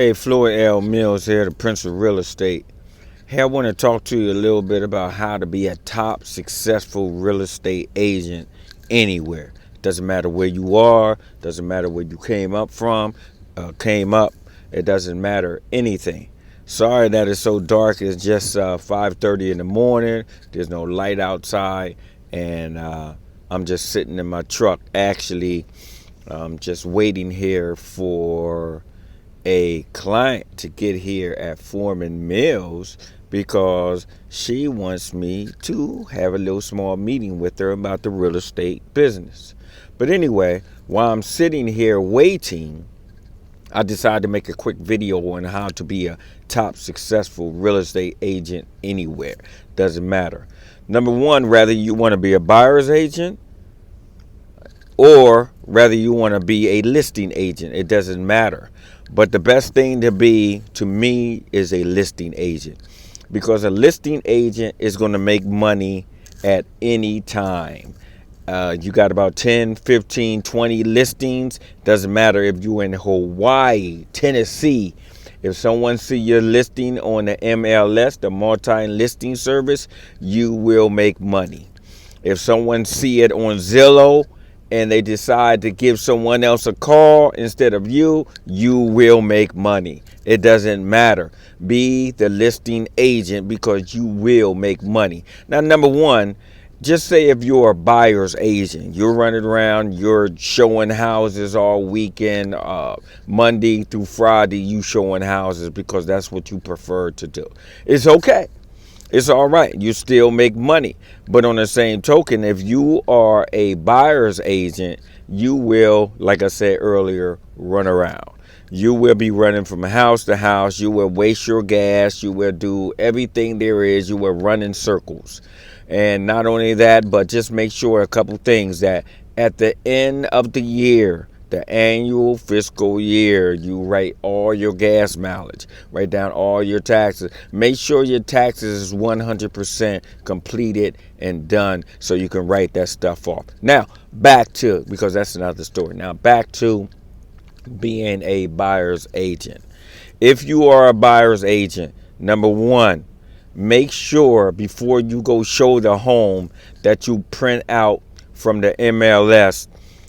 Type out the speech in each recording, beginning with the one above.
Hey, Floyd L. Mills here, the Prince of Real Estate. Hey, I want to talk to you a little bit about how to be a top successful real estate agent anywhere. Doesn't matter where you are, doesn't matter where you came up from, it doesn't matter anything. Sorry that it's so dark. It's just 5:30 in the morning. There's no light outside, and I'm just sitting in my truck. Actually, just waiting here for a client to get here at Foreman Mills because she wants me to have a little small meeting with her about the real estate business. But anyway, while I'm sitting here waiting, I decided to make a quick video on how to be a top successful real estate agent anywhere. Doesn't matter. Number one, whether you want to be a buyer's agent or whether you want to be a listing agent, it doesn't matter. But the best thing to be, to me, is a listing agent, because a listing agent is going to make money at any time. You got about 10, 15, 20 listings. Doesn't matter if you're in Hawaii, Tennessee. If someone see your listing on the MLS, the multi-listing service, you will make money. If someone see it on Zillow and they decide to give someone else a call instead of you, you will make money. It doesn't matter. Be the listing agent because you will make money. Now, number one, just say if you're a buyer's agent, you're running around, you're showing houses all weekend, Monday through Friday, you showing houses because that's what you prefer to do. It's okay. It's all right. You still make money. But on the same token, if you are a buyer's agent, you will, like I said earlier, run around. You will be running from house to house. You will waste your gas. You will do everything there is. You will run in circles. And not only that, but just make sure a couple things, that at the end of the year, the annual fiscal year, you write all your gas mileage, write down all your taxes. Make sure your taxes is 100% completed and done so you can write that stuff off. Now, back to, because that's another story. Now, back to being a buyer's agent. If you are a buyer's agent, number one, make sure before you go show the home that you print out from the MLS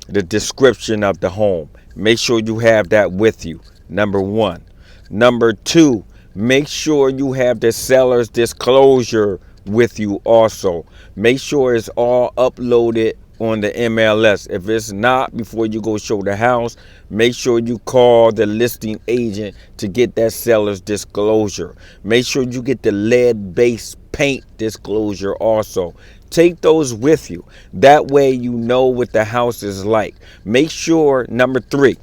the description of the home. Make sure you have that with you. Number one. Number two, make sure you have the seller's disclosure with you also. Make sure it's all uploaded on the MLS. If it's not, before you go show the house, make sure you call the listing agent to get that seller's disclosure. Make sure you get the lead-based paint disclosure also. Take those with you. That way you know what the house is like. Make sure, number three,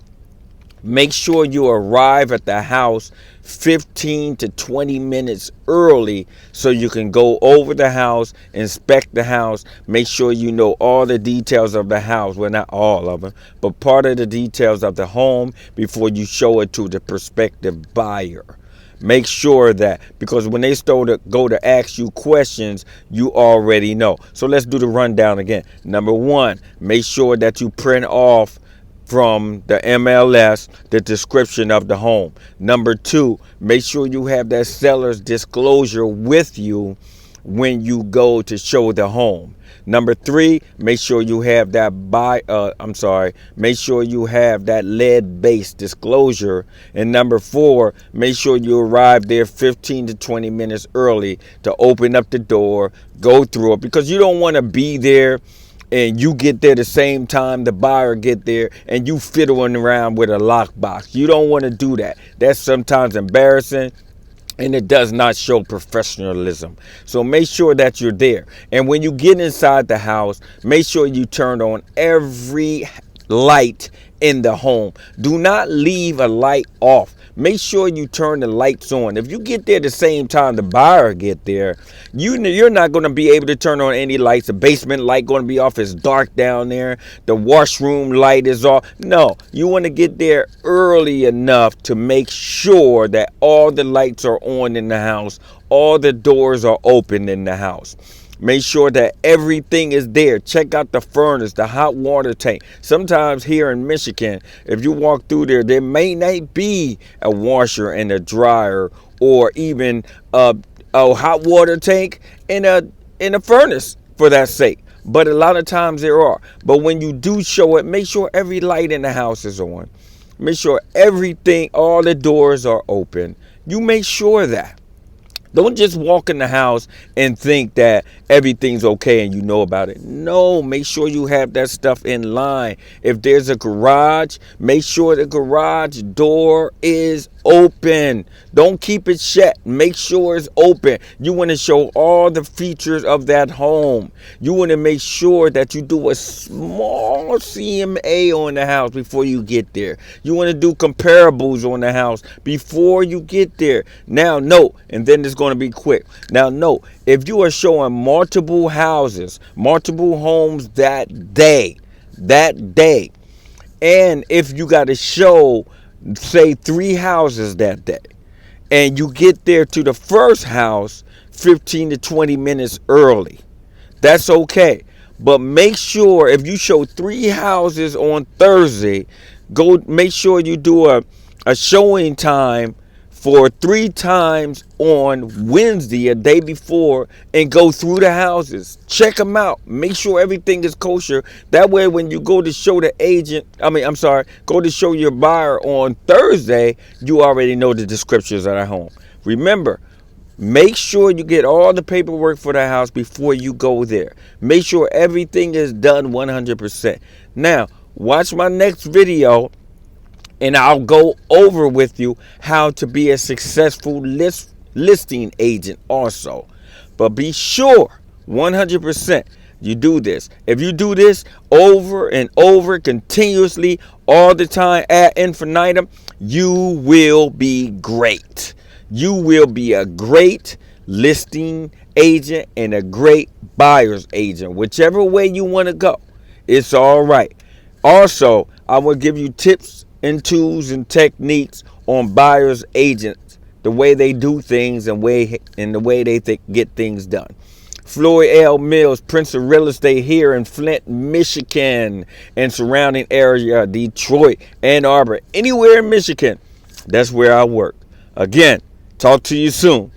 make sure you arrive at the house 15 to 20 minutes early so you can go over the house, inspect the house, make sure you know all the details of the house. Well, not all of them, but part of the details of the home before you show it to the prospective buyer. Make sure that, because when they go to ask you questions, you already know. So let's do the rundown again. Number one, make sure that you print off from the MLS the description of the home. Number two, make sure you have that seller's disclosure with you when you go to show the home. Number three, make sure you have that make sure you have that lead-based disclosure. And number four, make sure you arrive there 15 to 20 minutes early to open up the door, go through it, because you don't want to be there and you get there the same time the buyer get there and you fiddling around with a lockbox. You don't want to do that. That's sometimes embarrassing, and it does not show professionalism. So make sure that you're there. And when you get inside the house, make sure you turn on every light in the home. Do not leave a light off. Make sure you turn the lights on. If you get there the same time the buyer get there, you're not going to be able to turn on any lights. The basement light going to be off. It's dark down there. The washroom light is off. No, you want to get there early enough to make sure that all the lights are on in the house. All the doors are open in the house. Make sure that everything is there. Check out the furnace, the hot water tank. Sometimes here in Michigan, if you walk through there, there may not be a washer and a dryer, or even a hot water tank and a furnace for that sake. But a lot of times there are. But when you do show it, make sure every light in the house is on. Make sure everything, all the doors are open. You make sure that. Don't just walk in the house and think that everything's okay and you know about it. No, make sure you have that stuff in line. If there's a garage, make sure the garage door is open. Don't keep it shut. Make sure it's open. You want to show all the features of that home. You want to make sure that you do a small CMA on the house before you get there. You want to do comparables on the house before you get there. Now, note, and then it's going to be quick. Now, note, if you are showing multiple houses, multiple homes that day, and if you got to show, say, 3 houses that day, and you get there to the first house 15 to 20 minutes early, that's okay. But make sure if you show 3 houses on Thursday, go make sure you do a showing time for 3 times on Wednesday, a day before, and go through the houses. Check them out. Make sure everything is kosher. That way when you go to show the agent, go to show your buyer on Thursday, you already know the descriptions of the home. Remember, make sure you get all the paperwork for the house before you go there. Make sure everything is done 100%. Now, watch my next video, and I'll go over with you how to be a successful listing agent also. But be sure 100% you do this. If you do this over and over continuously all the time ad infinitum, you will be great. You will be a great listing agent and a great buyer's agent. Whichever way you want to go, it's all right. Also, I will give you tips and tools and techniques on buyer's agents, the way they do things and the way they get things done. Floyd L. Mills, Prince of Real Estate here in Flint, Michigan, and surrounding area, Detroit, Ann Arbor, anywhere in Michigan. That's where I work. Again, talk to you soon.